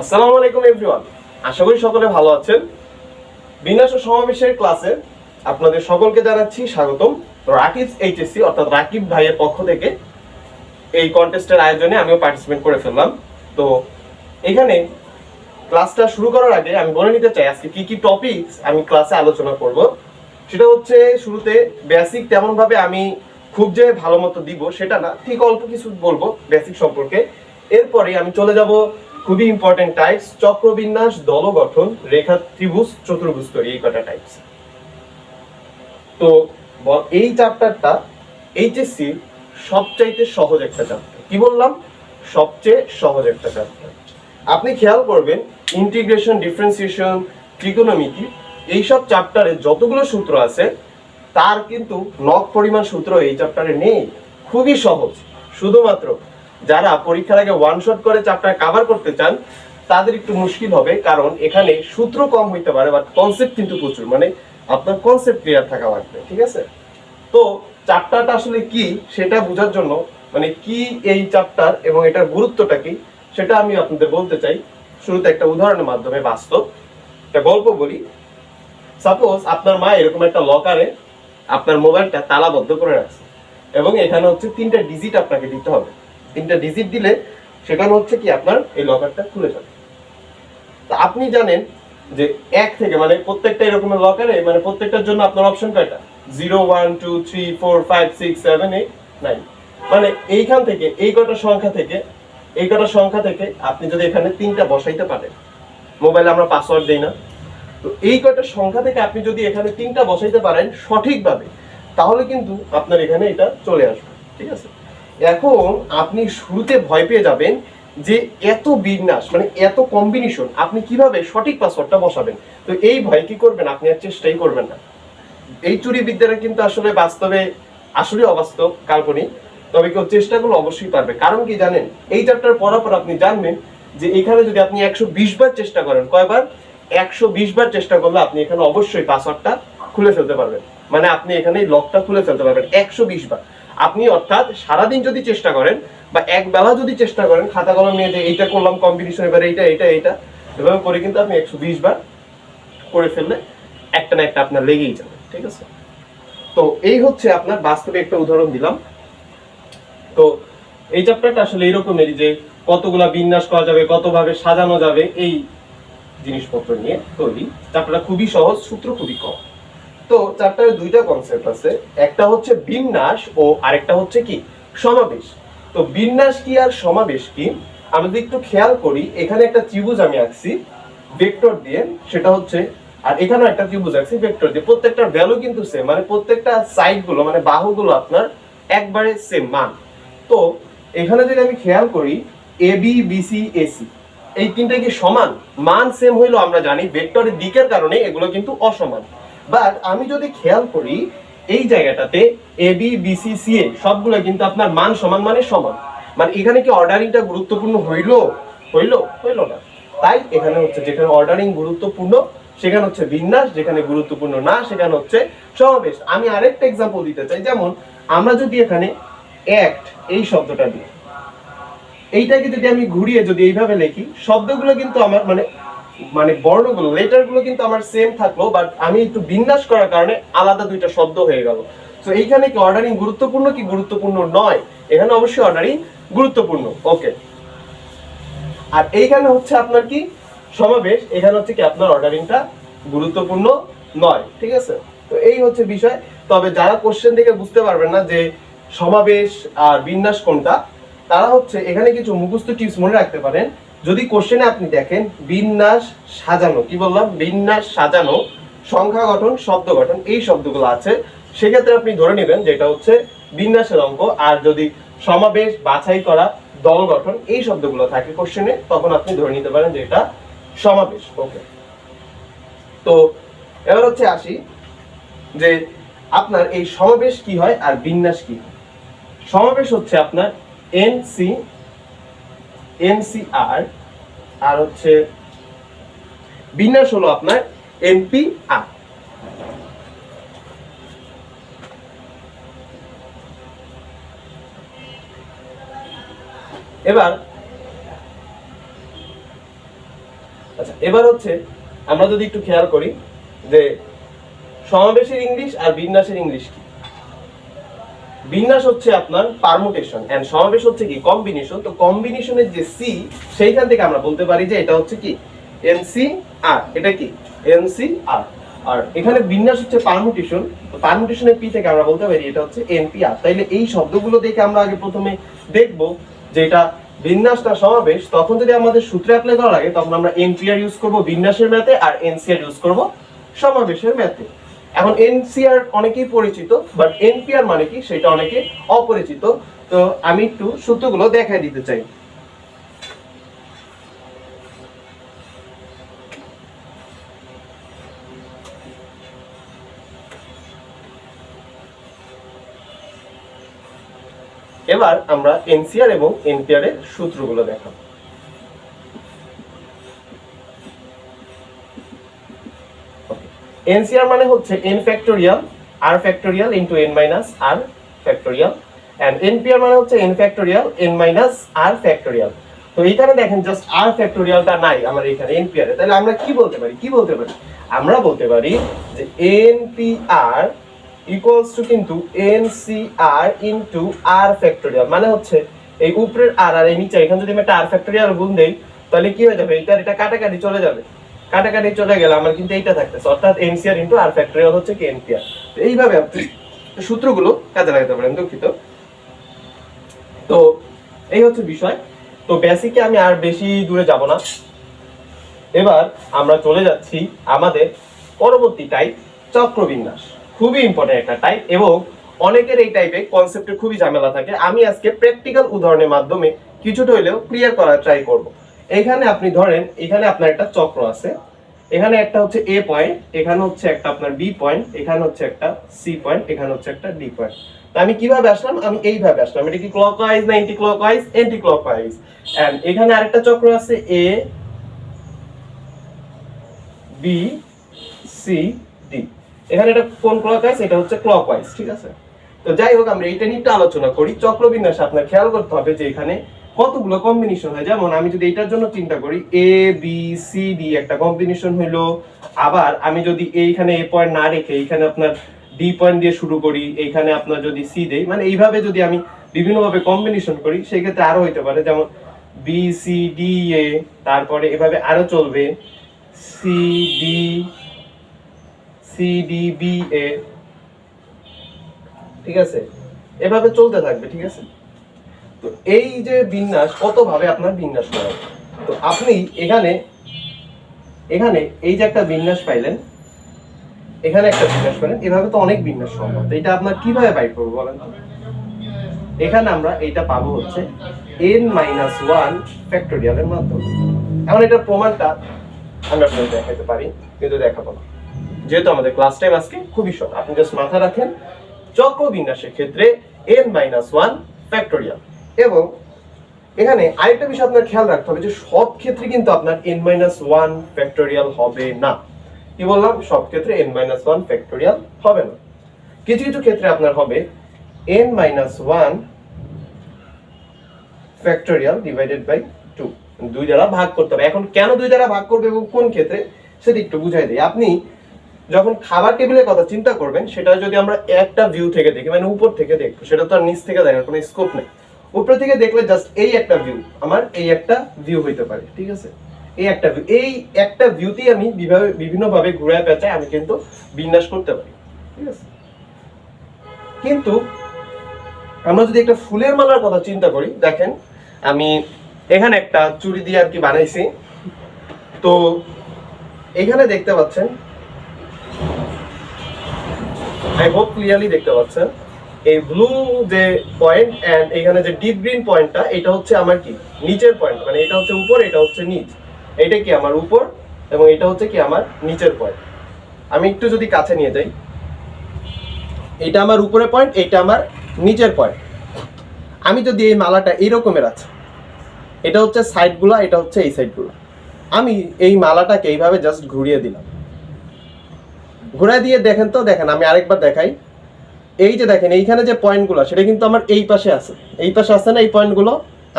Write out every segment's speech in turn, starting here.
আসসালামু আলাইকুম এভরিওয়ান, আশা করি সকলে ভালো আছেন। বিন্যাস ও সমাবেশের ক্লাসে আপনাদের সকলকে জানাচ্ছি স্বাগতম। তো রাকিব এইচএসসি অর্থাৎ রাকিব ভাইয়ের পক্ষ থেকে এই কন্টেস্টের আয়োজনে আমিও পার্টিসিপেট করে ফেললাম। তো এখানে ক্লাসটা শুরু করার আগে আমি বলে নিতে চাই আজকে কি কি টপিকস আমি ক্লাসে আলোচনা করব। সেটা হচ্ছে শুরুতে বেসিক তেমন ভাবে আমি খুব যে ভালো মতো দিব সেটা না, ঠিক অল্প কিছু বলবো বেসিক সম্পর্কে। এরপরে আমি চলে যাব খুবই ইম্পর্টেন্ট টাইপস, চক্রবিন্যাস, দল গঠন, রেখা, ত্রিভুজ, চতুর্ভুজ তৈরি, এই কটা টাইপস। তো এই চ্যাপ্টারটা এইচএসসি সবচাইতে সহজ একটা চ্যাপ্টার। কি বললাম? সবচেয়ে সহজ একটা চ্যাপ্টার। আপনি খেয়াল করবেন ইন্টিগ্রেশন, ডিফারেন্সিয়েশন, ত্রিকোণমিতি, এইসব চ্যাপ্টারে যতগুলো সূত্র আছে তার কিন্তু নখ পরিমাণ সূত্র এই চ্যাপ্টারে নেই। খুবই সহজ। শুধুমাত্র যারা পরীক্ষার আগে ওয়ান শট করে চ্যাপ্টার কভার করতে চান তাদের একটু মুশকিল হবে, কারণ এখানে সূত্র কম হইতে পারে বাট কনসেপ্ট কিন্তু প্রচুর, মানে আপনার কনসেপ্ট ক্লিয়ার থাকা লাগবে। ঠিক আছে? তো চ্যাপ্টারটা আসলে কি সেটা বোঝার জন্য, মানে কি এই চ্যাপ্টার এবং এটার গুরুত্বটা কি সেটা আমি আপনাদের বলতে চাই। শুরুতে একটা উদাহরণের মাধ্যমে বাস্তব একটা গল্প বলি। সাপোজ আপনার মা এরকম একটা লকারে আপনার মোবাইলটা তালাবদ্ধ করে রাখছে এবং এখানে হচ্ছে 3টা ডিজিট আপনাকে দিতে হবে। 3টা ডিজিট দিলে সেখানে হচ্ছে কি আপনার এই লকারটা খুলে যাবে। তো আপনি জানেন যে 1 থেকে, মানে প্রত্যেকটা এরকমের লকারে মানে প্রত্যেকটার জন্য আপনার অপশন কয়টা? 0 1 2 3 4 5 6 7 8 9। মানে এইখান থেকে এই কটা সংখ্যা থেকে আপনি যদি এখানে 3টা বসাইতে পারেন, মোবাইলে আমরা পাসওয়ার্ড দেই না, তো এই কয়টা সংখ্যা থেকে আপনি যদি এখানে 3টা বসাইতে পারেন সঠিকভাবে, তাহলে কিন্তু আপনার এখানে এটা চলে আসবে। ঠিক আছে? এখন আপনি শুরুতে ভয় পেয়ে যাবেন যে এত বিন্যাস, মানে এত কম্বিনেশন আপনি কিভাবে সঠিক পাসওয়ার্ডটা বসাবেন। তো এই ভয় কি করবেন? আপনি আর চেষ্টাই করবেন না। এই চুরি বিদ্যাটা কিন্তু আসলে বাস্তবে আসলে অবাস্তব, কাল্পনিক। তবে কেউ চেষ্টা করলে অবশ্যই পারবে। কারণ কি জানেন? এই চ্যাপ্টার পড়ার পর আপনি জানবেন যে এখানে যদি আপনি 120 বার চেষ্টা করেন, কয়বার? 120 বার চেষ্টা করলে আপনি এখানে অবশ্যই পাসওয়ার্ডটা খুলে ফেলতে পারবেন। মানে আপনি এখানে লকটা খুলে ফেলতে পারবেন 120 বার। আপনি অর্থাৎ সারাদিন যদি চেষ্টা করেন বা এক বেলা যদি চেষ্টা করেন, খাতা কলম নিয়ে যে এইটা করলাম কম্বিনেশন, এবার এইটা এভাবে করে কিন্তু আপনি 120 বার করে ফেললে একটা না একটা আপনার লেগেই যাবে। ঠিক আছে? তো এই হচ্ছে আপনার বাস্তবে একটা উদাহরণ দিলাম। তো এই চ্যাপ্টারটা আসলে এরকমেরই যে কতগুলা বিন্যাস করা যাবে, কতভাবে সাজানো যাবে, এই জিনিসপত্র নিয়ে তৈরি। চ্যাপ্টারটা খুবই সহজ, সূত্র খুবই কম। তো চ্যাপ্টারে 2টা কনসেপ্ট আছে, একটা হচ্ছে বিন্যাস ও আরেকটা হচ্ছে কি সমাবেশ। তো বিন্যাস কি আর সমাবেশ কি আমরা যদি একটু খেয়াল করি, এখানে একটা ত্রিভুজ আমি আঁকছি ভেক্টর দিয়ে, সেটা হচ্ছে, আর এখানেও একটা ত্রিভুজ আঁকছি ভেক্টর দিয়ে। প্রত্যেকটার ভ্যালু কিন্তু সেম, মানে প্রত্যেকটা সাইড গুলো মানে বাহুগুলো আপনার একবারে সেম মান। তো এখানে যদি আমি খেয়াল করি A B B C AC, এই তিনটা কি সমান? মান সেম হইলো আমরা জানি, ভেক্টরের দিকের কারণে এগুলো কিন্তু অসমান। বাট আমি যদি খেয়াল করি এই জায়গাটাতে A B B C C এ সবগুলো কিন্তু আপনার মান সমান, মানে সমান। মানে এখানে কি অর্ডারিংটা গুরুত্বপূর্ণ হইলো না। তাই এখানে হচ্ছে যেখানে অর্ডারিং গুরুত্বপূর্ণ সেখানে হচ্ছে বিন্যাস, যেখানে গুরুত্বপূর্ণ না সেখানে হচ্ছে সমাবেশ। আমি আরেকটা এক্সাম্পল দিতে চাই, যেমন আমরা যদি এখানে অ্যাক্ট এই শব্দটা দিই, এইটাকে যদি আমি ঘুরিয়ে যদি এইভাবে লিখি, শব্দগুলো কিন্তু আমার মানে মানে বর্ণগুলো, লেটারগুলো কিন্তু আমার সেম থাকলো, বাট আমি একটু বিন্যাস করার কারণে আলাদা 2টা শব্দ হয়ে গেল। তো এইখানে কি অর্ডারিং গুরুত্বপূর্ণ কি গুরুত্বপূর্ণ নয়? এখানে অবশ্যই অর্ডারিং গুরুত্বপূর্ণ। ওকে। আর এইখানে হচ্ছে আপনার কি সমাবেশ, এখানে হচ্ছে কি আপনার অর্ডারিংটা গুরুত্বপূর্ণ নয়। ঠিক আছে? তো এই হচ্ছে বিষয়। তবে যারা কোশ্চেন থেকে বুঝতে পারবেন না যে সমাবেশ আর বিন্যাস কোনটা, তারা হচ্ছে এখানে কিছু মুখস্থ টিপস মনে রাখতে পারেন। যদি কোশ্চেনে আপনি দেখেন বিন্যাস সাজানো, কি বললাম? বিন্যাস সাজানো, সংখ্যা গঠন, শব্দ গঠন, এই শব্দগুলো আছে, সেক্ষেত্রে আপনি ধরে নেবেন যে এটা হচ্ছে বিন্যাসের অঙ্ক। আর যদি সমাবেশ, বাছাই করা, দল গঠন, এই শব্দগুলো থাকে কোশ্চেনে, তখন আপনি ধরে নিতে পারেন যে এটা সমাবেশ। ওকে। তো এবার হচ্ছে আসি যে আপনার এই সমাবেশ কি হয় আর বিন্যাস কি হয়। সমাবেশ হচ্ছে আপনার এনসিআর, আর হচ্ছে বিন্যাস হলো আপনার এনপিআর। এবার আচ্ছা, এবার হচ্ছে আমরা যদি একটু খেয়াল করি যে সমাবেশের ইংলিশ আর বিন্যাসের ইংলিশ কি। বিন্যাস হচ্ছে আপনার পারমুটেশন এন্ড সমাবেশ হচ্ছে কি কম্বিনেশন। তো কম্বিনেশনের যে সি, সেইখান থেকে আমরা বলতে পারি যে এটা হচ্ছে কি এনসি আর, এটা কি এনসি আর। আর এখানে বিন্যাস হচ্ছে পারমুটেশন, তো পারমুটেশনের পি থেকে আমরা বলতে পারি এটা হচ্ছে এনপি আর। তাইলে এই শব্দগুলো দেখে আমরা আগে প্রথমে দেখব যে এটা বিন্যাসটা সমাবেশ। তখন যদি আমাদের সূত্রে অ্যাপ্লাই করা লাগে তখন আমরা এনপিআর ইউজ করব বিন্যাসের ম্যাথে আর এনসিআর ইউজ করব সমাবেশের ম্যাথে। এখন এনসিআর অনেকেই পরিচিত, বাট এনপিআর মানে কি সেটা অনেকে অপরিচিত। তো আমি একটু সূত্রগুলো দেখাই দিতে চাই। এবার আমরা এনসিআর এবং এনপিআর এর সূত্রগুলো দেখাবো। এনসিআর মানে হচ্ছে n factorial r factorial into n minus r factorial and NPR মানে হচ্ছে n factorial n minus r factorial. তো এখানে দেখেন জাস্ট r ফ্যাক্টোরিয়ালটা নাই আমার এখানে এনপিআর এ। তাহলে আমরা কি বলতে পারি, আমরা বলতে পারি যে এনপিআর ইকুয়ালস টু কিন্তু এনসিআর ইনটু r ফ্যাক্টোরিয়াল। মানে হচ্ছে এই উপরের r আর এই নিচে এখানে যদি আমি একটা r ফ্যাক্টোরিয়াল গুণ দেই তাহলে কি হয়ে যাবে, এটা কাটাকাটি চলে যাবে, কাটাকাটি চলে গেলে আমার কিন্তু এইটা থাকতেছে, অর্থাৎ এনসিআর ইনটু আর ফ্যাক্টোরিয়াল হচ্ছে কি এনপিআর। তো এইভাবে আপনি সূত্রগুলো কাজে লাগাতে পারেন। দুঃখিত। তো এই হচ্ছে বিষয়। তো বেসিকে আমি আর বেশি দূরে যাব না, এবার আমরা চলে যাচ্ছি আমাদের পরবর্তী টাইপ চক্রবিন্যাস। খুবই ইম্পর্টেন্ট একটা টাইপ এবং অনেকের এই টাইপে কনসেপ্টে খুবই ঝামেলা থাকে। আমি আজকে প্র্যাকটিক্যাল উদাহরণের মাধ্যমে কিছুটা হলেও ক্লিয়ার করার ট্রাই করব। এখানে আপনি ধরেন এখানে আপনার একটা চক্র আছে, এখানে একটা হচ্ছে এ পয়েন্ট, এখানে হচ্ছে একটা আপনার বি পয়েন্ট, এখানে হচ্ছে একটা সি পয়েন্ট, এখানে হচ্ছে একটা ডি পয়েন্ট। তো আমি কিভাবে আসলাম, আমি এইভাবে আসলাম। এটা কি ক্লকওয়াইজ না anti clockwise? Anti clockwise. And এখানে আরেকটা চক্র আছে এ বি সি ডি, এখানে এটা কোন ক্লকওয়াইজ? এটা হচ্ছে ক্লকওয়াইজ, ঠিক আছে। তো যাই হোক আমরা এটা নিয়ে একটু আলোচনা করি। চক্রবিন্যাসে আপনার খেয়াল করতে হবে যে এখানে কতগুলো কম্বিনেশন হয়। যেমন আমি যদি এটার জন্য চিন্তা করি এ বি সি ডি একটা কম্বিনেশন হইলো, আবার আমি যদি এইখানে এ পয়েন্ট না রেখে এইখানে আপনার ডি পয়েন্ট দিয়ে শুরু করি, এইখানে আপনার যদি সি দেই, মানে এইভাবে যদি আমি বিভিন্ন ভাবে কম্বিনেশন করি সেই ক্ষেত্রে আরো হইতে পারে। যেমন বি সি ডি এ, তারপরে এভাবে আরো চলবে সি ডি বি এ, ঠিক আছে, এভাবে চলতে থাকবে, ঠিক আছে। তো এই যে বিন্যাস, কত ভাবে আপনার বিন্যাস করা। তো আপনি এখানে এই যে একটা বিন্যাস পাইলেন, এখানে একটা বিন্যাস পাইলেন, এভাবে তো অনেক বিন্যাস সম্ভব। তো এটা আপনার কিভাবে বাইর করবো বলেন তো? এখানে আমরা এইটা পাবো হচ্ছে n-1 ফ্যাক্টোরিয়ালের মাধ্যমে। এখন এটার প্রমাণটা আমরা আপনাদের দেখাতে পারি, কিন্তু দেখাবো না যেহেতু আমাদের ক্লাস টাইম আজকে খুবই শর্ট। আপনি জাস্ট মাথা রাখেন চক্রবিন্যাসের ক্ষেত্রে n-1 ফ্যাক্টোরিয়াল। এবং এখানে আরেকটা বিষয় আপনার খেয়াল রাখতে হবে যে সব ক্ষেত্রে কিন্তু আপনার n-1 ফ্যাক্টোরিয়াল হবে না। কি বললাম? সব ক্ষেত্রে n-1 ফ্যাক্টোরিয়াল হবে না। কিছু কিছু ক্ষেত্রে আপনার হবে n-1 ফ্যাক্টোরিয়াল ডিভাইডেড বাই 2, দুই দ্বারা ভাগ করতে হবে। এখন কেন দুই দ্বারা ভাগ করবে এবং কোন ক্ষেত্রে সেটা একটু বুঝাই দেই। আপনি যখন খাবার টেবিলের কথা চিন্তা করবেন, সেটা যদি আমরা একটা ভিউ থেকে দেখি, মানে উপর থেকে দেখবো, সেটা তো আর নিচ থেকে দেখার কোনো স্কোপ নেই। উপর থেকে দেখলে জাস্ট এই একটা ভিউ, আমার এই একটা ভিউ হইতে পারে, ঠিক আছে। এই একটা ভিউতেই আমি বিভিন্ন ভাবে ঘুরে পেঁচায় আমি কিন্তু বিন্যাস করতে পারি, ঠিক আছে। কিন্তু আমরা যদি একটা ফুলের মালার কথা চিন্তা করি, দেখেন আমি এখানে একটা চুড়ি দিয়ে আর কি বানাইছি। তো এখানে দেখতে পাচ্ছেন, আই হোপ ক্লিয়ারলি দেখতে পাচ্ছেন, এই ব্লু যে পয়েন্ট এন্ড এখানে যে ডিপ গ্রিন পয়েন্টটা, এটা হচ্ছে আমার কি নিচের পয়েন্ট, মানে এটা হচ্ছে উপর, এটা হচ্ছে নিচ। এটা কি আমার উপর এবং এটা হচ্ছে কি আমার নিচের পয়েন্ট। আমি একটু যদি কাছে নিয়ে যাই, এটা আমার উপরের পয়েন্ট, এটা আমার নিচের পয়েন্ট। আমি যদি এই মালাটা এইরকমের আছে, এটা হচ্ছে সাইডগুলো, এটা হচ্ছে এই সাইডগুলো, আমি এই মালাটাকে এইভাবে জাস্ট ঘুরিয়ে দিলাম। ঘুরাই দিয়ে দেখেন তো, দেখেন আমি আরেকবার দেখাই। এই যে দেখেন এইখানে যে পয়েন্টগুলো, সেটা কিন্তু আমার এই পাশে আছে, এই পাশে আছে না, এই পয়েন্টগুলো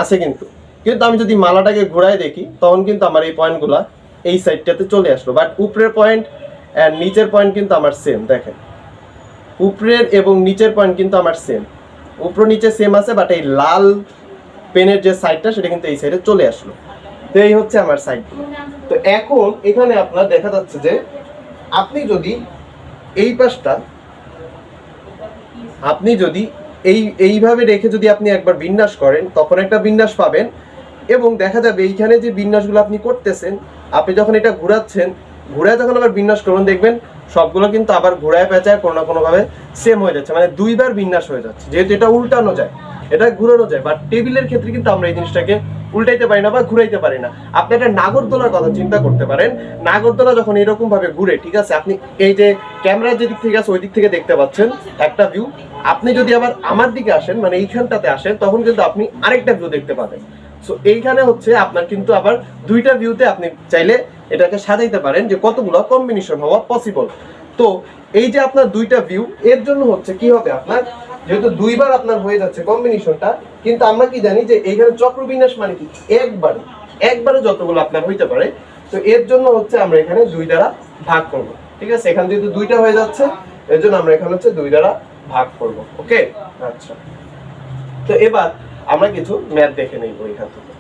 আছে কিন্তু। কিন্তু আমি যদি মালাটাকে ঘুরাই দেখি, তখন কিন্তু আমার এই পয়েন্টগুলো এই সাইডটাতে চলে আসলো, বাট উপরের পয়েন্ট আর নিচের পয়েন্ট কিন্তু আমার সেম। দেখেন উপরের এবং নিচের পয়েন্ট কিন্তু আমার সেম, উপর নিচে সেম আছে, বাট এই লাল পেনের যে সাইডটা সেটা কিন্তু এই সাইডে চলে আসলো। তো এই হচ্ছে আমার সাইড। তো এখন এখানে আপনার দেখা যাচ্ছে যে আপনি যদি এই পাশটা আপনি যদি এইভাবে রেখে যদি আপনি একবার বিন্যাস করেন তখন একটা বিন্যাস পাবেন, এবং দেখা যাবে এইখানে যে বিন্যাসগুলো আপনি করতেছেন, আপনি যখন এটা ঘোরাচ্ছেন, ঘুরায় যখন আবার বিন্যাস করবেন দেখবেন সবগুলো কিন্তু আবার ঘোরায় পেঁচায় কোনো না কোনোভাবে সেম হয়ে যাচ্ছে, মানে দুইবার বিন্যাস হয়ে যাচ্ছে। যেহেতু এটা উল্টানো যায়, এটা ঘুরানো যায়, বাট টেবিলের ক্ষেত্রে কিন্তু আমরা এই জিনিসটাকে উল্টাইতে পারি না বা ঘুরাইতে পারি না। আপনি একটা নাগরদোলার কথা চিন্তা করতে পারেন। নাগরদোলা যখন এরকম ভাবে ঘুরে, ঠিক আছে, আপনি এই যে ক্যামেরার যে দিক থেকে আছে ওই দিক থেকে দেখতে পাচ্ছেন একটা ভিউ, আপনি যদি আবার আমার দিকে আসেন, মানে এইখানটাতে আসেন, তখন কিন্তু আপনি আরেকটা ভিউ দেখতে পাবেন। সো এইখানে হচ্ছে আপনার কিন্তু আবার দুইটা ভিউতে আপনি চাইলে এটাকে সাজাইতে পারেন যে কতগুলো কম্বিনেশন হওয়া পসিবল। তো এই যে আপনার দুইটা ভিউ, এর জন্য হচ্ছে কি হবে, আপনার যেহেতু দুইবার আপনার হয়ে যাচ্ছে কম্বিনেশনটা, কিন্তু আমরা কি জানি যে এইখানে চক্রবিন্যাস মানে কি একবারে যতগুলো আপনার হইতে পারে। তো এর জন্য হচ্ছে আমরা এখানে 2 দ্বারা ভাগ করব, ঠিক আছে। এখানে যেহেতু দুইটা হয়ে যাচ্ছে এর জন্য আমরা এখানে হচ্ছে 2 দ্বারা ভাগ করব। ওকে, আচ্ছা। তো এবার আমরা কিছু ম্যাথ দেখে নেব এখান থেকে।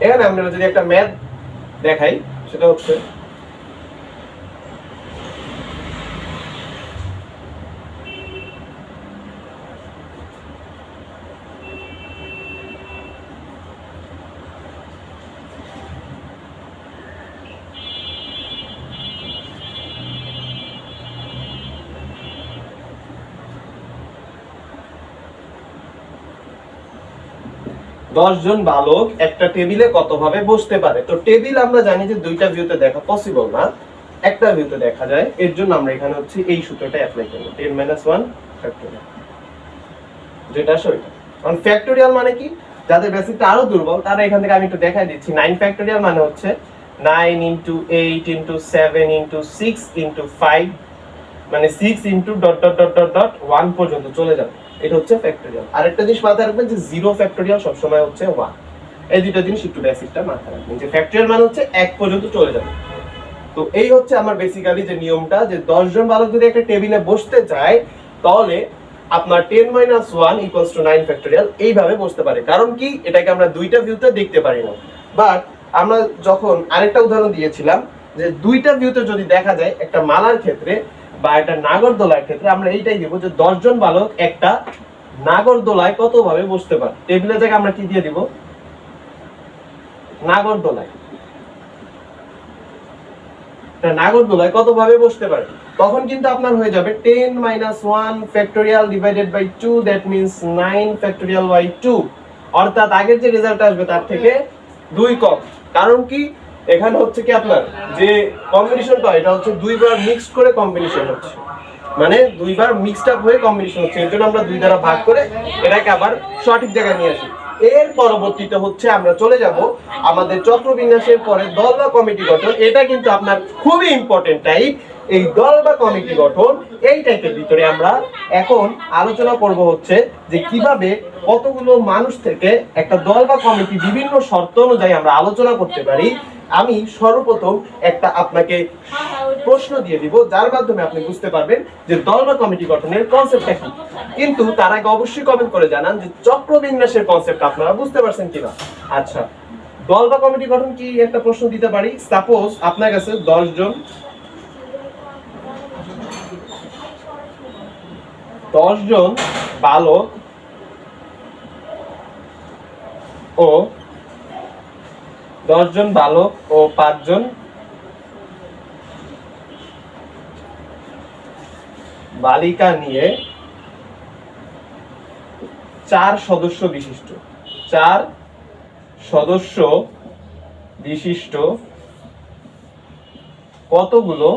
এখানে আমরা যদি একটা ম্যাথ দেখাই, সেটা হচ্ছে জন বালক একটা টেবিলে কতভাবে বসতে পারে। তো টেবিল আমরা জানি যে দুইটা ভিউতে দেখা পসিবল না, একটা ভিউতে দেখা যায়। এর জন্য আমরা এখানে হচ্ছে এই সূত্রটা অ্যাপ্লাই করব, 10 - 1 ফ্যাক্টোরিয়াল, যেটা সইটা। কারণ ফ্যাক্টোরিয়াল মানে কি, যাদের বেসিকটা আরো দুর্বল তারা এখান থেকে আমি একটু দেখাই দিচ্ছি। 9 ফ্যাক্টোরিয়াল মানে হচ্ছে 9 * 8 * 7 * 6 * 5, মানে 6 * ... 1 পর্যন্ত চলে যাবে। এটা হচ্ছে ফ্যাক্টোরিয়াল। আরেকটা জিনিস মাথায় রাখবেন যে 0 ফ্যাক্টোরিয়াল সব সময় হচ্ছে 1। এই দুটো জিনিস একটু বেসিকটা মাথায় রাখবেন যে ফ্যাক্টোরিয়াল মানে হচ্ছে 1 পর্যন্ত চলে যাবে। তো এই হচ্ছে আমার বেসিক্যালি যে নিয়মটা, যে 10 জন বালক যদি একটা টেবিলে বসতে চায় তাহলে আপনার 10 - 1 = 9 ফ্যাক্টোরিয়াল এইভাবে বসতে পারে। কারণ কি, এটাকে আমরা দুইটা ভিউতে দেখতে পারি না। বাট আমরা যখন আরেকটা উদাহরণ দিয়েছিলাম যে দুইটা ভিউতে যদি দেখা যায় একটা মালার ক্ষেত্রে বা একটা নাগরদোলার ক্ষেত্রে, আমরা এইটাই দিব যে 10 জন বালক একটা নাগরদোলায় কতভাবে বসতে পারে। টেবিলের জায়গায় আমরা কি দিয়ে দিব, নাগরদোলায়। নাগরদোলায় কতভাবে বসতে পারে, তখন কিন্তু আপনার হয়ে যাবে 10 - 1 factorial divided by 2, that means 9 factorial by 2। অর্থাৎ আগের যে রেজাল্ট আসবে তার থেকে 2 কম। কারণ কি, এখানে হচ্ছে কি আপনার যে কম্বিনেশনটা এটা হচ্ছে দুইবার মিক্সড করে কম্বিনেশন হচ্ছে, মানে দুইবার মিক্সড আপ হয়ে কম্বিনেশন হচ্ছে। এর জন্য আমরা 2 দ্বারা ভাগ করে এটাকে আবার সঠিক জায়গায় নিয়ে আসি। এর পরবর্তীতে হচ্ছে আমরা চলে যাব আমাদের চক্রবিন্যাসের পরে দল বা কমিটি গঠন। এটা কিন্তু আপনার খুবই ইম্পর্টেন্ট টাইপ। এই দল বা কমিটি গঠন এই টাইপের ভিতরে আমরা এখন আলোচনা করব হচ্ছে যে কিভাবে কতগুলো মানুষ থেকে একটা দল বা কমিটি বিভিন্ন শর্ত অনুযায়ী আমরা আলোচনা করতে পারি। আমি সর্বপ্রথম একটা আপনাকে প্রশ্ন দিয়ে দিব, যার মাধ্যমে আপনি বুঝতে পারবেন যে দল বা কমিটি গঠনের কনসেপ্টটা কি। কিন্তু তার আগে অবশ্যই কমেন্ট করে জানান যে চক্রবিন্যাসের কনসেপ্ট আপনারা বুঝতে পারছেন কিনা। আচ্ছা, দল বা কমিটি গঠন কি একটা প্রশ্ন দিতে পারি। সাপোজ আপনার কাছে 10 জন বালক ও 5 জন বালিকা নিয়ে 4 সদস্য বিশিষ্ট কতগুলো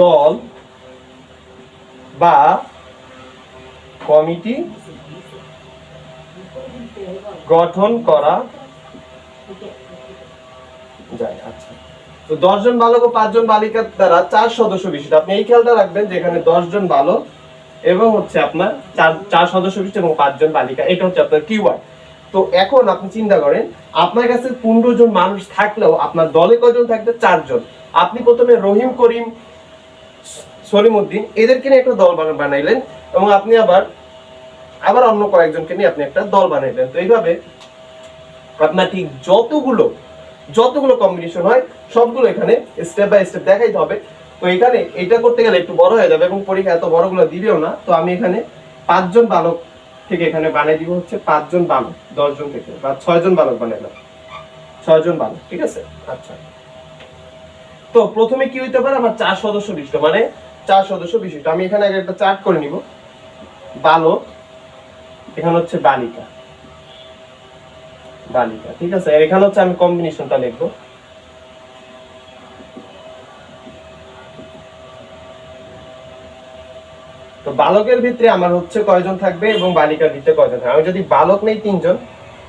দল বা কমিটি গঠন করা যায়। আচ্ছা, তো 10 জন বালক ও 5 জন বালিকার দ্বারা 4 সদস্য বিশিষ্ট। আপনি এই খেয়ালটা রাখবেন যে এখানে 10 জন বালক এবং হচ্ছে আপনার 4 সদস্য বিশিষ্ট এবং 5 জন বালিকা, এটা হচ্ছে আপনার কিওয়ার্ড। তো এখন আপনি চিন্তা করেন আপনার কাছে 15 জন মানুষ থাকলেও আপনার দলে কয়জন থাকবে? 4 জন। আপনি প্রথমে রহিম, করিম, সলিমউদ্দিন এদেরকে নিয়ে একটা দল বানাইলেন এবং আপনি আবার অন্য কয়েকজনকে নিয়ে আপনি একটা দল বানাইলেন। তো এইভাবে আপনার ঠিক যতগুলো কম্বিনেশন হয় সবগুলো এখানে স্টেপ বাই স্টেপ দেখাইতে হবে। তো এখানে এটা করতে গেলে একটু বড় হয়ে যাবে এবং পরীক্ষা এত বড়গুলো দিবেও না। তো আমি এখানে 5 জন বালক থেকে এখানে বানাই দিব হচ্ছে 5 জন বালক, 10 জন থেকে বা 6 জন বালক বানাইলাম, 6 জন বালক, ঠিক আছে। আচ্ছা, তো প্রথমে কি হইতে পারে? আমার 4 সদস্য বিশিষ্ট, মানে 4 সদস্য বিশিষ্ট। আমি এখানে আগে একটা চার্ট করে নিব। বালক, এখানে হচ্ছে বালিকা, ঠিক আছে। আর এখানে হচ্ছে আমি কম্বিনেশনটা লিখবো। তো বালকের ভিতরে আমার হচ্ছে কয়জন থাকবে এবং বালিকার ভিতরে কয়জন থাকবে। আমি যদি বালক নেই 3 জন,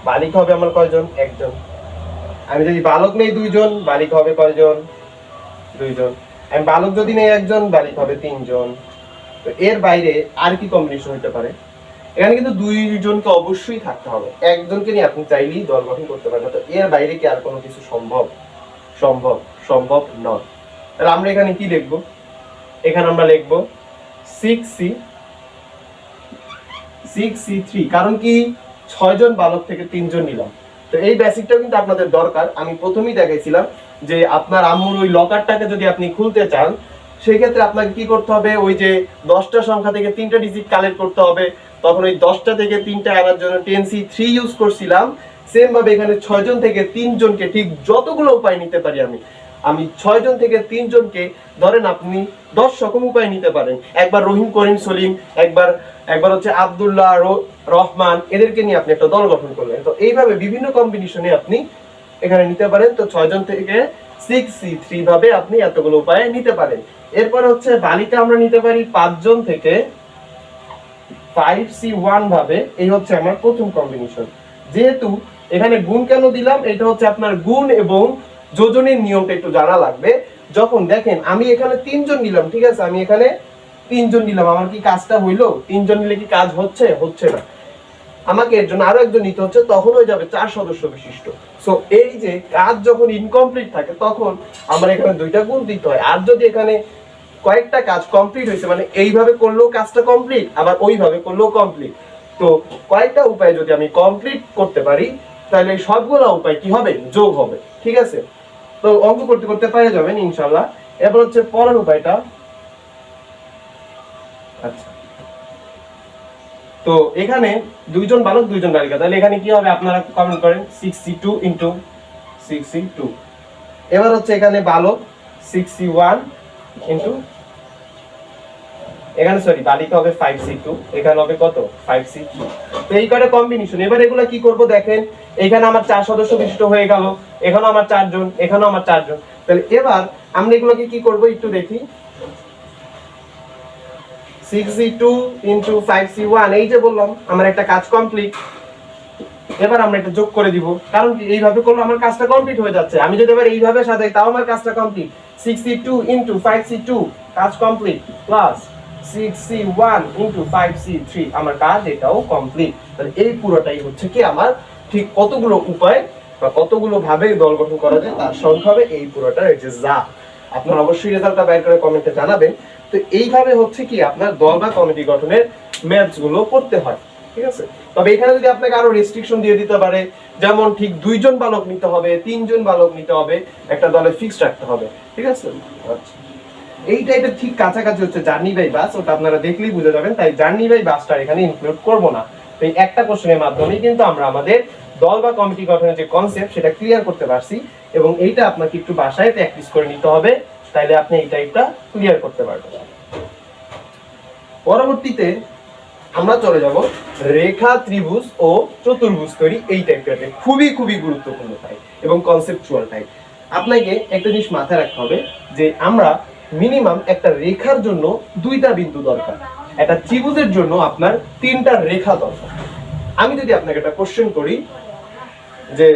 বালিকা হবে আমার কয়জন? 1 জন। আমি যদি বালক নেই 2 জন, বালিকা হবে কয়জন? 2 জন। আমি বালক যদি নেই 1 জন, বালিকা হবে 3 জন। তো এর বাইরে আর কি কম্বিনেশন হতে পারে? এখানে কিন্তু 2 জনকে অবশ্যই থাকতে হবে, 1 জনকে নিয়ে আপনি চাইলেই দল গঠন করতে পারবেন। তো এর বাইরে কি আর কোনো কিছু সম্ভব নয়। তাহলে আমরা এখানে কি লিখব? এখানে আমরা লিখব 6C3, কারণ কি 6 জন বালক থেকে 3 জন নিলাম। তো এই বেসিকটাও কিন্তু আপনাদের দরকার। আমি প্রথমেই দেখাইছিলাম যে আপনার আম্মুর ওই লকারটাকে যদি আপনি খুলতে চান সেই ক্ষেত্রে আপনাকে কি করতে হবে? ওই যে 10টা সংখ্যা থেকে 3টা ডিজিট কালেক্ট করতে হবে। তখন ওই 10টা থেকে 3টা আনার জন্য 10C3 ইউজ করছিলাম। সেম ভাবে এখানে 6 জন থেকে 3 জনকে ঠিক যতগুলো উপায় নিতে পারি আমি 6 জন থেকে 3 জনকে ধরেন আপনি 10 রকম উপায় নিতে পারেন। একবার রহিম, করিম, সলিম, একবার হচ্ছে আব্দুল্লাহ, রহমান, এদেরকে নিয়ে আপনি একটা দল গঠন করলেন। তো এইভাবে বিভিন্ন কম্বিনেশনে আপনি এখানে নিতে পারেন। তো 6 জন থেকে 6C3 ভাবে আপনি এতগুলো উপায়ে নিতে পারেন। এরপর হচ্ছে বালিকা আমরা নিতে পারি 5 জন থেকে 5C1 ভাবে। এই হচ্ছে আমার প্রথম কম্বিনেশন। যেহেতু এখানে গুণ কেন দিলাম? এটা হচ্ছে আপনার গুণ এবং যোজনের নিয়মটা একটু জানা লাগবে। যখন দেখেন আমি এখানে 3 জন নিলাম, ঠিক আছে, আমি এখানে 3 জন নিলাম, আমার কি কাজটা হইলো? 3 জন নিলে কি কাজ হচ্ছে না। আমাকে এর জন্য আরো একজন নিতে হচ্ছে, তখন হয়ে যাবে 4 সদস্য বিশিষ্ট। সো এই যে কাজ যখন ইনকমপ্লিট থাকে তখন আমার এখানে 2টা গুণ দিতে হয়। আর যদি এখানে কয়েকটা কাজ কমপ্লিট হয়েছে, মানে এইভাবে করলেও কাজটা কমপ্লিট, আবার ওইভাবে করলেও কমপ্লিট, তো কয়েকটা উপায় যদি আমি কমপ্লিট করতে পারি তাহলে সবগুলো উপায় কি হবে? যোগ হবে, ঠিক আছে। তো অঙ্ক করতে করতে পেরে যাবেন ইনশাআল্লাহ। এরপর হচ্ছে পরের উপায়টা। আচ্ছা, তো এখানে 2 জন বালক 2 জন বালিকা, তাহলে এখানে কি হবে? আপনারা কমেন্ট করেন 6C2 ইনটু 6C2। এবার হচ্ছে এখানে বালক 6C1 ইনটু, এখানে সরি বালিকা হবে 5C2, এখানে হবে কত? 5C3। তো এই কয়টা কম্বিনেশন। এবার এগুলা কি করব? দেখেন এখানে আমার 4 সদস্য বিশিষ্ট হয়ে গেল, এখানেও আমার 4 জন, এখানেও আমার 4 জন। তাহলে এবার আমরা এগুলোকে কি করব একটু দেখি। 6C2 ইনটু 5C1, এই যে বললাম আমার একটা কাজ কমপ্লিট। এবার আমরা এটা যোগ করে দিব, কারণ কি এইভাবে করলে আমার কাজটা কমপ্লিট হয়ে যাচ্ছে। আমি যদি এবার এইভাবে সাজাই তাও আমার কাজটা কমপ্লিট। 6C2 ইনটু 5C2 কাজ complete, plus 6C1 into 5C3 আমার কাজ এটাও কমপ্লিট। তাহলে এই পুরোটাই হচ্ছে কি আমার ঠিক কতগুলো উপায় বা কতগুলো ভাবে দল গঠন করা যায় তার সংখ্যা হবে এই পুরোটা। এই যে যা আপনারা অবশ্যই রেজাল্টটা বের করে কমেন্টে জানাবেন। তো এইভাবে হচ্ছে কি আপনার দল বা কমিটি গঠনের ম্যাথস গুলো করতে হয়, ঠিক আছে। তবে এখানে যদি আপনাকে আরো রেস্ট্রিকশন দিয়ে দিতে পারে, যেমন ঠিক 2 জন বালক নিতে হবে, 3 জন বালক নিতে হবে, একটা দলে ফিক্সড রাখতে হবে, ঠিক আছে। আচ্ছা, এই টাইপের ঠিক কাছাকাছি হচ্ছে জার্নি বাই বাস, ওটা আপনারা দেখলেই বুঝে যাবেন। তাই জার্নি বাই বাসটা এখানে ইনক্লুড করব না। তো এই একটা কোশ্চেনের মাধ্যমেই কিন্তু আমরা আমাদের দল বা কমিটি গঠনের যে কনসেপ্ট সেটা ক্লিয়ার করতে পারছি। এবং এইটা আপনাকে একটু বাসায় প্র্যাকটিস করে নিতে হবে, তাইলে আপনি এই টাইপটা ক্লিয়ার করতে পারবেন। পরবর্তীতে আমরা চলে যাব রেখা, ত্রিভুজ ও চতুর্ভুজ তৈরি, এই টাইপের খুবই খুবই গুরুত্বপূর্ণ টাইপ এবং কনসেপচুয়াল টাইপ। আপনাকে একটা জিনিস মাথায় রাখতে হবে যে আমরা মিনিমাম একটা রেখার জন্য 2টা বিন্দু দরকার, একটা ত্রিভুজের জন্য আপনার 3টা রেখা দরকার। আমি যদি আপনাকে একটা কোশ্চেন করি যে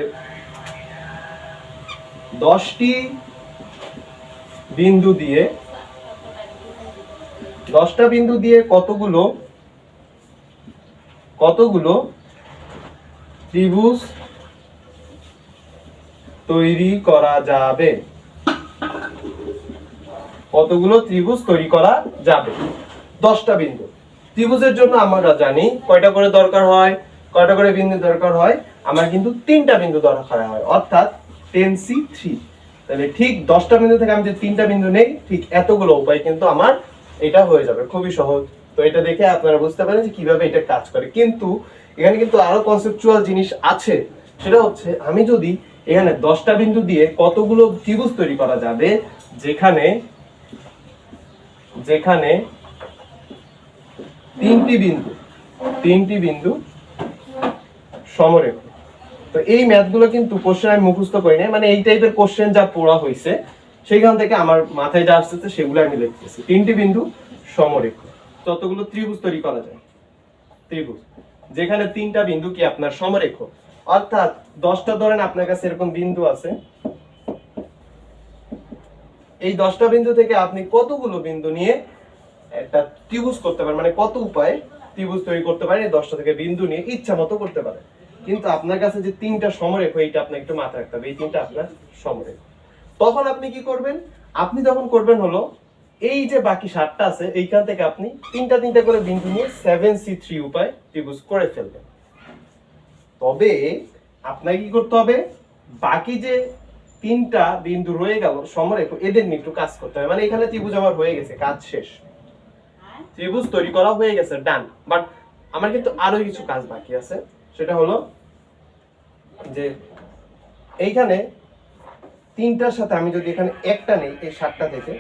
10টি বিন্দু দিয়ে 10টা বিন্দু দিয়ে কতগুলো ত্রিভুজ তৈরি করা যাবে? কতগুলো ত্রিভুজ তৈরি করা যাবে? 10টা বিন্দু। ত্রিভুজের জন্য আমরা জানি কয়টা করে দরকার হয়, কয়টা করে বিন্দু দরকার হয়। আমার কিন্তু 3টা বিন্দু দরকার হয়, অর্থাৎ 10C3। তাহলে ঠিক 10টা বিন্দু থেকে আমি যে 3টা বিন্দু নেই, ঠিক এতগুলো উপায় কিন্তু আমার এটা হয়ে যাবে। খুবই সহজ। তো এটা দেখে আপনারা বুঝতে পারেন যে কিভাবে এটা কাজ করে। কিন্তু এখানে কিন্তু আরো কনসেপচুয়াল জিনিস আছে। সেটা হচ্ছে আমি যদি এখানে 10টা বিন্দু দিয়ে কতগুলো ত্রিভুজ তৈরি করা যাবে, যেখানে তিনটি বিন্দু সমরেখ। তো এই ম্যাথগুলো কিন্তু কোশ্চেন আমি মুখস্থ করি না, মানে এই টাইপের কোশ্চেন যা পড়া হয়েছে সেইখান থেকে আমার মাথায় যা আসছে সেগুলো আমি লিখতেছি। 3টি বিন্দু সমরেখ, ততগুলো ত্রিভুজ তৈরি করা যায়। ত্রিভুজ যেখানে 3টা বিন্দু কি আপনার সমরেখ, অর্থাৎ 10টা ধরেন আপনার কাছে এরকম বিন্দু আছে। এই 10টা বিন্দু থেকে আপনি কতগুলো বিন্দু নিয়ে একটা ত্রিভুজ করতে পারেন, মানে কত উপায়ে ত্রিভুজ তৈরি করতে পারেন এই 10টা থেকে বিন্দু নিয়ে ইচ্ছা মতো করতে পারেন। কিন্তু আপনার কাছে যে 3টা সমরেখ, এইটা আপনার একটু মাথায় রাখতে হবে, এই 3টা আপনার সমরেখ। তখন আপনি কি করবেন? আপনি তখন করবেন হলো এই যে বাকি 7টা আছে এইখান থেকে আপনি 3টা করে বিন্দু নিয়ে 7C3 উপায় ত্রিভুজ করে ফেলবেন। তবে আপনাকে কি করতে হবে? বাকি যে 3টা বিন্দু রয়ে গেল সমরেখ, এদের নিয়ে একটু কাজ করতে হবে। মানে এখানে ত্রিভুজ আমার হয়ে গেছে, কাজ শেষ, ত্রিভুজ তৈরি করা হয়ে গেছে, ডান। বাট আমার কিন্তু আরো কিছু কাজ বাকি আছে। সেটা হলো যে এইখানে 3টার সাথে আমি যদি এখানে একটা নেই এই 7টা থেকে,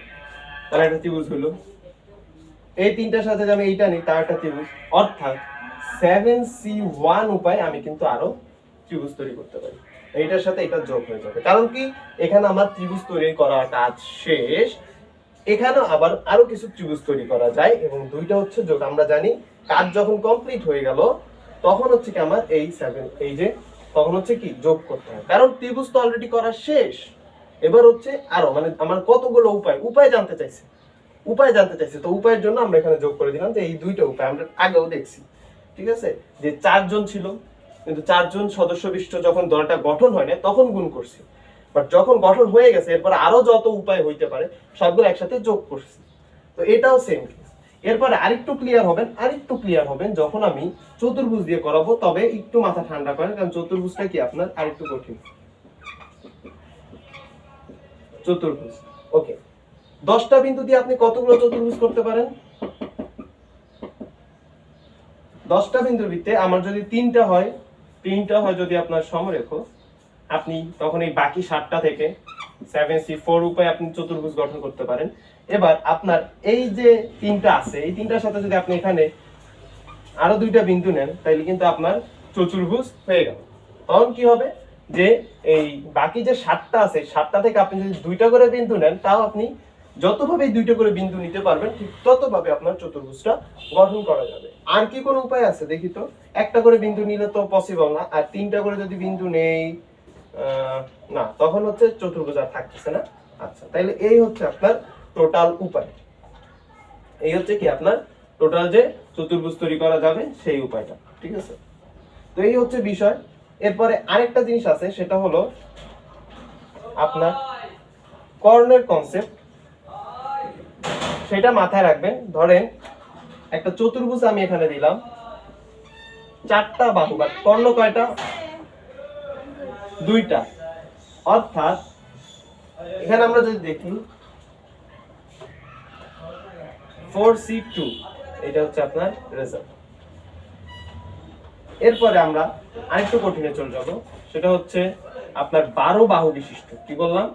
তাহলে একটা ত্রিভুজ হলো। এই 3টার সাথে যদি আমি এইটা নেই, তার একটা ত্রিভুজ। অর্থাৎ 7C1 উপায় আমি কিন্তু আরো ত্রিভুজ তৈরি করতে পারি। এইটার সাথে এটা যোগ হয়ে যাবে। কারণ কি, এখানে আমার ত্রিভুজ তৈরি করার কাজ শেষ। এখানেও আবার আরো কিছু ত্রিভুজ তৈরি করা যায়, এবং দুইটা হচ্ছে যোগ। আমরা জানি কাজ যখন কমপ্লিট হয়ে গেল তখন হচ্ছে কি আমার এই 7, এই যে তখন হচ্ছে কি যোগ করতে হয়, কারণ ত্রিভুজ তো অলরেডি করা শেষ। এবার হচ্ছে আরো, মানে আমার কতগুলো উপায় জানতে চাইছে, তো উপায়ের জন্য আমরা এখানে যোগ করে দিলাম যে এই দুইটা উপায় আমরা আগেও দেখছি। ঠিক আছে, যে 4 জন ছিল, কিন্তু 4 জন সদস্য বিশিষ্ট যখন দলটা গঠন হয় না তখন গুণ করছি। বাট যখন গঠন হয়ে গেছে এরপর আরো যত উপায় হইতে পারে সবগুলো একসাথে যোগ করছি। তো এটাও সেম কেস। এরপরে আরেকটু ক্লিয়ার হবেন যখন আমি চতুর্ভুজ দিয়ে করাবো। তবে একটু মাথা ঠান্ডা করেন, কারণ চতুর্ভুজটা কি আপনার আরেকটু কঠিন। চতুর্ভুজ, ওকে। 10টা বিন্দু দিয়ে আপনি কতগুলো চতুর্ভুজ করতে পারেন? 10টা বিন্দুর ভিতরে আমার যদি 3টা হয় যদি আপনার সমরেখ, আপনি তখন এই বাকি 7টা থেকে 7C4 উপায়ে আপনি চতুর্ভুজ গঠন করতে পারেন। এবার আপনার এই যে 3টা আছে, এই 3টার সাথে যদি আপনি এখানে আরো 2টা বিন্দু নেন, তাহলে কিন্তু আপনার চতুর্ভুজ হয়ে গেল। তখন কি হবে যে এই বাকি যে 7টা আছে, 7টা থেকে আপনি যদি 2টা করে বিন্দু নেন, তাও আপনি যতভাবে 2টা করে বিন্দু নিতে পারবেন ঠিক ততভাবে আপনার চতুর্ভুজটা গঠন করা যাবে। আর কি কোনো উপায় আছে দেখি তো? একটা করে বিন্দু নিলে তো পসিবল না, আর 3টা করে যদি বিন্দু নেই না, তখন হচ্ছে চতুর্ভুজ আর থাকতেছে না। আচ্ছা, তাহলে এই হচ্ছে আপনার টোটাল উপায়। এই হচ্ছে কি আপনার টোটাল যে চতুর্ভুজ তৈরি করা যাবে সেই উপায়টা। ঠিক আছে, তো এই হচ্ছে বিষয়। এরপরে আরেকটা জিনিস আছে, সেটা হলো আপনার কর্ণের কনসেপ্ট। সেটা মাথায় রাখবেন। ধরেন একটা চতুর্ভুজ আমি এখানে দিলাম, 4টা বাহু, বা কর্ণ কয়টা? 2টা। অর্থাৎ এখানে আমরা যদি দেখি 4C2, এটা হচ্ছে আপনার রেজাল্ট। এরপরে আমরা আরেকটু কঠিনে চলে যাব, সেটা হচ্ছে আপনার 12 বাহু বিশিষ্ট, কি বললাম,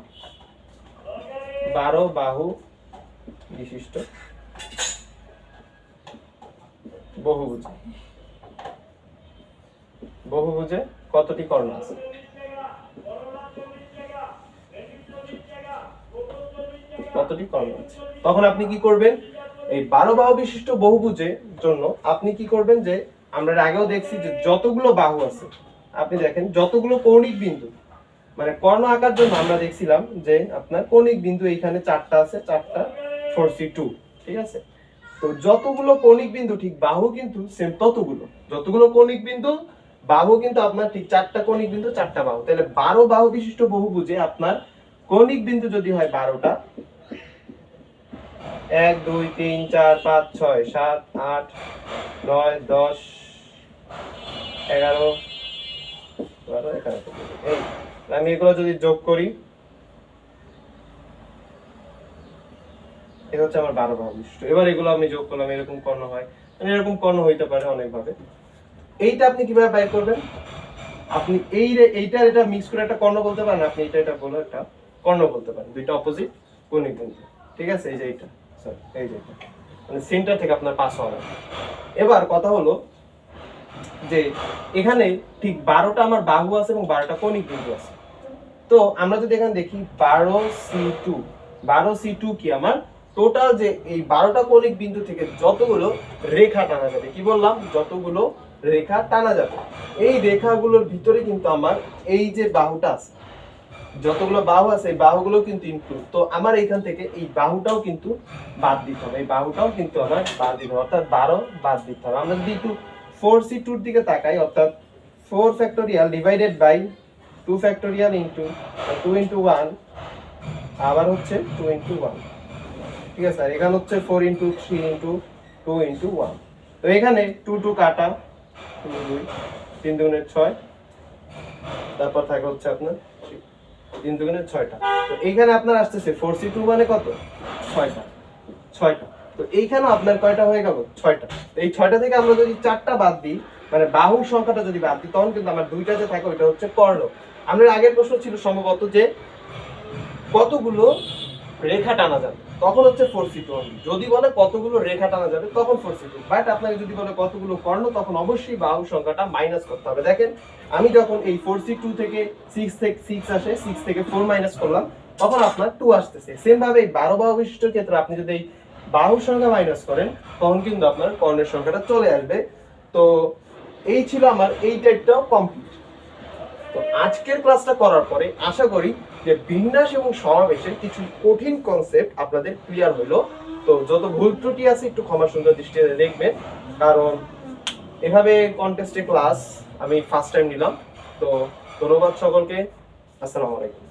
12 বাহু বিশিষ্ট বহুভুজে কতটি কর্ণ আছে? তখন আপনি কি করবেন? এই 12 বাহু বিশিষ্ট বহুভুজের জন্য আপনি কি করবেন, যে আমরা আগেও দেখছি যে যতগুলো বাহু আছে, আপনি দেখেন যতগুলো কৌণিক বিন্দু মানে কর্ণ আঁকার জন্য আমরা দেখছিলাম যে আপনার কৌণিক বিন্দু এইখানে 4টা আছে, 4টা 4C2, ঠিক আছে। তো যতগুলো কৌণিক বিন্দু ঠিক বাহু কিন্তু সেম ততগুলো, যতগুলো কৌণিক বিন্দু বাহু কিন্তু আপনার ঠিক 4টা কৌণিক বিন্দু 4টা বাহু। তাহলে 12 বাহু বিশিষ্ট বহুভুজে আপনার কৌণিক বিন্দু যদি হয় 12টা, 1 2 3 4 5 6 7 8 9 10 11 12 11, এই আমি এগুলো যদি যোগ করি, এটা হচ্ছে আমার 12 বাহু বিশিষ্ট। এবার এগুলো আমি যোগ করলাম, এরকম কর্ণ হয়, মানে এরকম কর্ণ হইতে পারে অনেক ভাবে। এইটা আপনি কিভাবে বের করবেন? আপনি এইটা এটা মিক্স করে একটা কর্ণ বলতে পারেন, আপনি এটা বলে একটা কর্ণ বলতে পারেন, দুইটা অপোজিট কৌণিক বিন্দু, ঠিক আছে। এই যে এইটা, সরি এই যে এটা, মানে সেন্টার থেকে আপনার পাস হওয়া। এবার কথা হলো যে এখানে ঠিক 12টা আমার বাহু আছে এবং 12টা কৌণিক বিন্দু আছে। তো আমরা যদি এখানে দেখি 12C2, 12C2 কি আমার টোটাল যে এই 12টা কৌণিক বিন্দু থেকে যতগুলো রেখা টানা যাবে, কি বললাম, যতগুলো রেখা টানা যাবে, এই রেখাগুলোর ভিতরে কিন্তু আমার এই যে বাহুটা আছে, যতগুলো বাহু আছে এই বাহুগুলো কিন্তু ইনক্লুড। তো আমার এখান থেকে এই বাহুটাও কিন্তু বাদ দিতে হবে, এই বাহুটাও কিন্তু আমার বাদ দিতে হবে, অর্থাৎ 12 বাদ দিতে হবে। আমরা যদি একটু 4C2 এর দিকে তাকাই, অর্থাৎ 4 factorial divided by 2 factorial into 2 into 1, আবার হচ্ছে 2 ইনটু 1, ঠিক আছে। আর এখানে হচ্ছে 4 ইনটু 3 ইনটু 2 ইনটু 1। তো এখানে 2 2 কাটা, 2 2 3 দুগুণে 6, তারপর থাকে হচ্ছে আপনার 3 দুগুণে 6টা। তো এইখানে আপনার আসতেছে 4C2 মানে কত, 6টা, 6টা। তো এইখানেও আপনার কয়টা হয়ে গেল, 6টা। তো এই 6টা থেকে আমরা যদি 4টা বাদ দিই, মানে বাহুর সংখ্যাটা যদি বাদ দিই, তখন কিন্তু আমার 2টা যে থাকে ওইটা হচ্ছে কর্ণ। আমাদের আগের প্রশ্ন ছিল সম্ভবত যে কতগুলো রেখা টানা যাবে, তখন হচ্ছে 4C2 only। যদি বলে কতগুলো রেখা টানা যাবে তখন 4C2, বাট আপনাকে যদি বলে কতগুলো কর্ণ, তখন অবশ্যই বাহু সংখ্যাটা মাইনাস করতে হবে। দেখেন আমি যখন এই 4C2 থেকে 6 আসে, 6 থেকে 4 মাইনাস করলাম, তখন আপনার 2 আসতেছে। সেম ভাবে এই 12 বাহু বিশিষ্টর ক্ষেত্রে আপনি যদি এই বাহুর সংখ্যা মাইনাস করেন, তখন কিন্তু আপনার কর্ণের সংখ্যাটা চলে আসবে। তো এই ছিল আমার এই টাইপটাও কমপ্লিট। তো আজকের ক্লাসটা করার পরে আশা করি যে বিন্যাস এবং সমাবেশের কিছু কঠিন কনসেপ্ট আপনাদের ক্লিয়ার হলো। তো যত ভুল ত্রুটি আছে একটু ক্ষমা সুন্দর দৃষ্টিতে দেখবেন, কারণ এভাবে কন্টেস্টে ক্লাস আমি ফার্স্ট টাইম নিলাম। তো ধন্যবাদ সকলকে, আসসালামু আলাইকুম।